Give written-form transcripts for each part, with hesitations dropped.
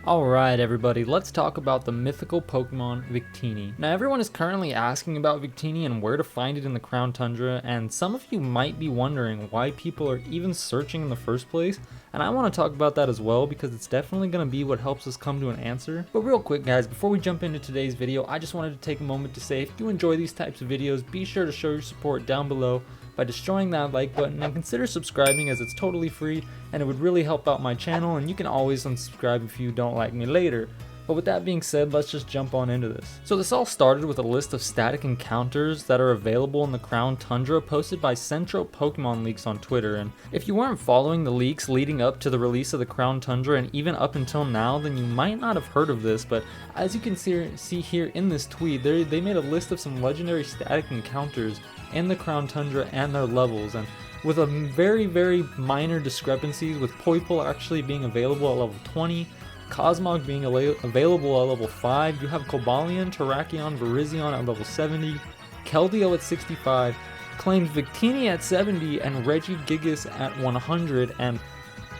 Alright everybody, let's talk about the mythical Pokemon Victini. Now everyone is currently asking about Victini and where to find it in the Crown Tundra, and some of you might be wondering why people are even searching in the first place, and I want to talk about that as well because it's definitely going to be what helps us come to an answer. But real quick guys, before we jump into today's video, I just wanted to take a moment to say if you enjoy these types of videos, be sure to show your support down below by destroying that like button and consider subscribing as it's totally free and it would really help out my channel, and you can always unsubscribe if you don't like me later. But with that being said, let's just jump on into this. So this all started with a list of static encounters that are available in the Crown Tundra posted by Central Pokemon Leaks on Twitter, and if you weren't following the leaks leading up to the release of the Crown Tundra and even up until now, then you might not have heard of this, but as you can see here in this tweet, they made a list of some legendary static encounters in the Crown Tundra and their levels, and with a very minor discrepancies, with Poipole actually being available at level 20, Cosmog being available at level 5, you have Cobalion, Terrakion, Virizion at level 70, Keldeo at 65, claimed Victini at 70, and Regigigas at 100, and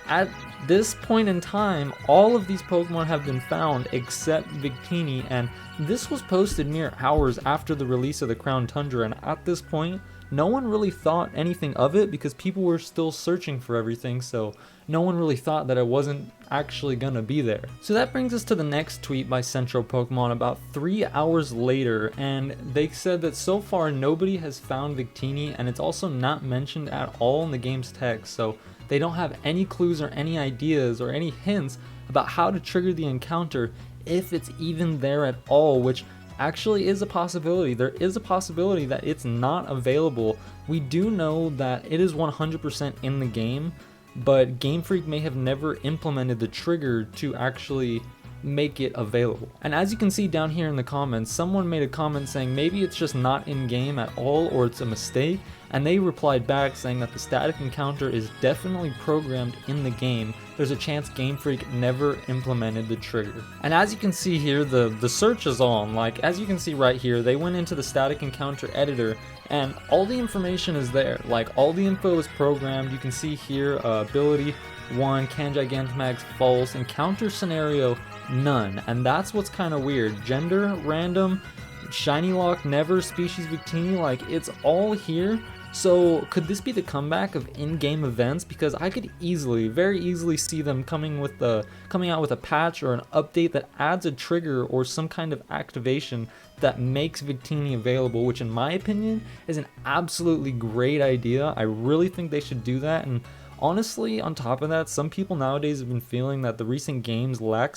at this point in time, all of these Pokemon have been found except Victini, and this was posted mere hours after the release of the Crown Tundra, and at this point, no one really thought anything of it because people were still searching for everything, so no one really thought that it wasn't actually gonna be there. So that brings us to the next tweet by Central Pokemon about 3 hours later, and they said that so far nobody has found Victini, and it's also not mentioned at all in the game's text, so they don't have any clues or any ideas or any hints about how to trigger the encounter if it's even there at all, which actually is a possibility. There is a possibility that it's not available. We do know that it is 100% in the game, but Game Freak may have never implemented the trigger to actually make it available. And as you can see down here in the comments, someone made a comment saying maybe it's just not in game at all or it's a mistake, and they replied back saying that the static encounter is definitely programmed in the game. There's a chance Game Freak never implemented the trigger. And as you can see here, the search is on. Like, as you can see right here, they went into the static encounter editor and all the information is there. Like, all the info is programmed. You can see here, ability 1, can Gigantamax, false, encounter scenario none, and that's what's kind of weird. Gender random, shiny lock never, species Victini, like it's all here. So could this be the comeback of in-game events? Because I could very easily see them coming out with a patch or an update that adds a trigger or some kind of activation that makes Victini available, which in my opinion is an absolutely great idea. I really think they should do that, and honestly, on top of that, some people nowadays have been feeling that the recent games lack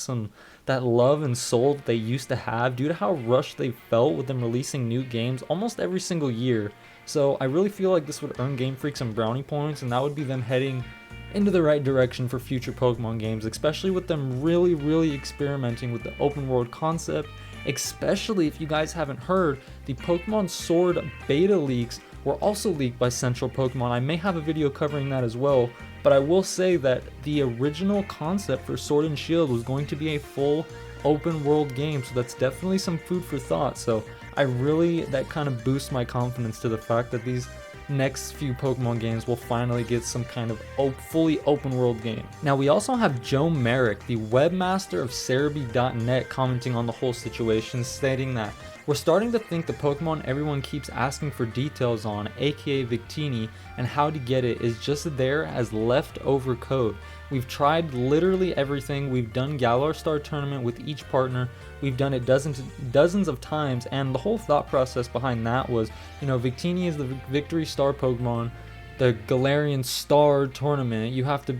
that love and soul that they used to have due to how rushed they felt with them releasing new games almost every single year. So I really feel like this would earn Game Freak some brownie points, and that would be them heading into the right direction for future Pokemon games, especially with them really experimenting with the open world concept. Especially if you guys haven't heard, the Pokemon Sword beta leaks were also leaked by Central Pokemon. I may have a video covering that as well, but I will say that the original concept for Sword and Shield was going to be a full open world game, so that's definitely some food for thought. So that kind of boosts my confidence to the fact that these next few Pokemon games will finally get some kind of fully open world game. Now we also have Joe Merrick, the webmaster of Cerebi.net, commenting on the whole situation, stating that we're starting to think the Pokemon everyone keeps asking for details on, aka Victini, and how to get it is just there as leftover code. We've tried literally everything. We've done Galar Star Tournament with each partner. We've done it dozens of times, and the whole thought process behind that was, Victini is the Victory Star Pokemon, the Galarian Star Tournament. You have to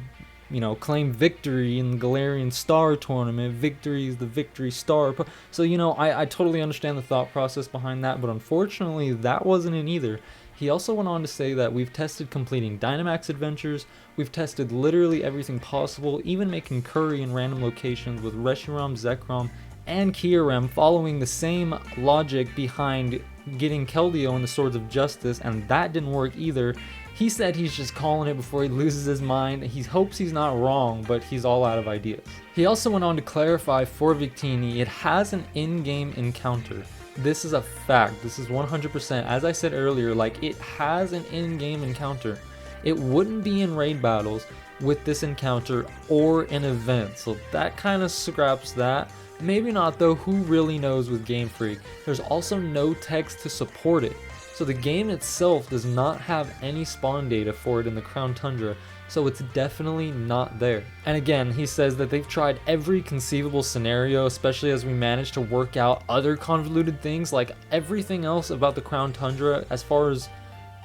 claim victory in the Galarian Star Tournament. Victory is the Victory Star. So, I totally understand the thought process behind that, but unfortunately, that wasn't in either. He also went on to say that we've tested completing Dynamax adventures, we've tested literally everything possible, even making curry in random locations with Reshiram, Zekrom, and Kyurem, following the same logic behind getting Keldeo in the Swords of Justice, and that didn't work either. He said he's just calling it before he loses his mind. He hopes he's not wrong, but he's all out of ideas. He also went on to clarify for Victini, it has an in-game encounter. This is a fact. This is 100%. As I said earlier, like, it has an in-game encounter. It wouldn't be in raid battles, with this encounter or an event. So that kind of scraps that. Maybe not though, who really knows with Game Freak. There's also no text to support it. So the game itself does not have any spawn data for it in the Crown Tundra, so it's definitely not there. And again, he says that they've tried every conceivable scenario, especially as we managed to work out other convoluted things, like everything else about the Crown Tundra as far as,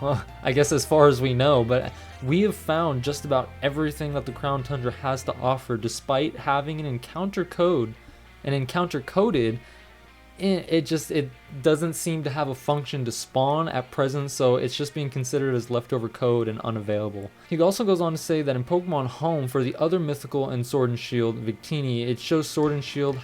well, I guess as far as we know, but we have found just about everything that the Crown Tundra has to offer, despite having an encounter code, an encounter coded. It doesn't seem to have a function to spawn at present, so it's just being considered as leftover code and unavailable. He also goes on to say that in Pokemon Home, for the other mythical and Sword and Shield, Victini, it shows Sword and Shield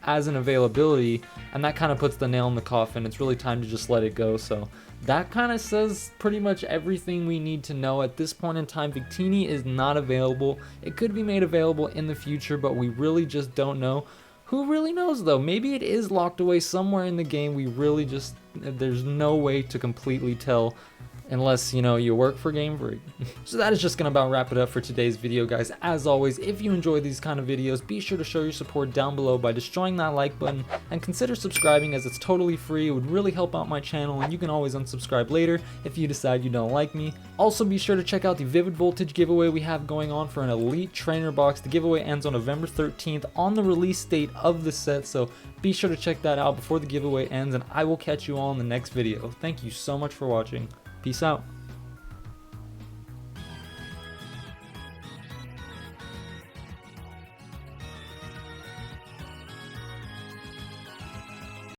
as an availability, and that kind of puts the nail in the coffin. It's really time to just let it go. So that kind of says pretty much everything we need to know at this point in time. Victini is not available. It could be made available in the future, but we really just don't know. Who really knows though? Maybe it is locked away somewhere in the game. We really just, there's no way to completely tell unless, you know, you work for Game Freak. So that is just gonna about wrap it up for today's video, guys. As always, if you enjoy these kind of videos, be sure to show your support down below by destroying that like button, and consider subscribing as it's totally free. It would really help out my channel, and you can always unsubscribe later if you decide you don't like me. Also, be sure to check out the Vivid Voltage giveaway we have going on for an Elite Trainer box. The giveaway ends on November 13th on the release date of the set, so be sure to check that out before the giveaway ends, and I will catch you all in the next video. Thank you so much for watching. Peace out.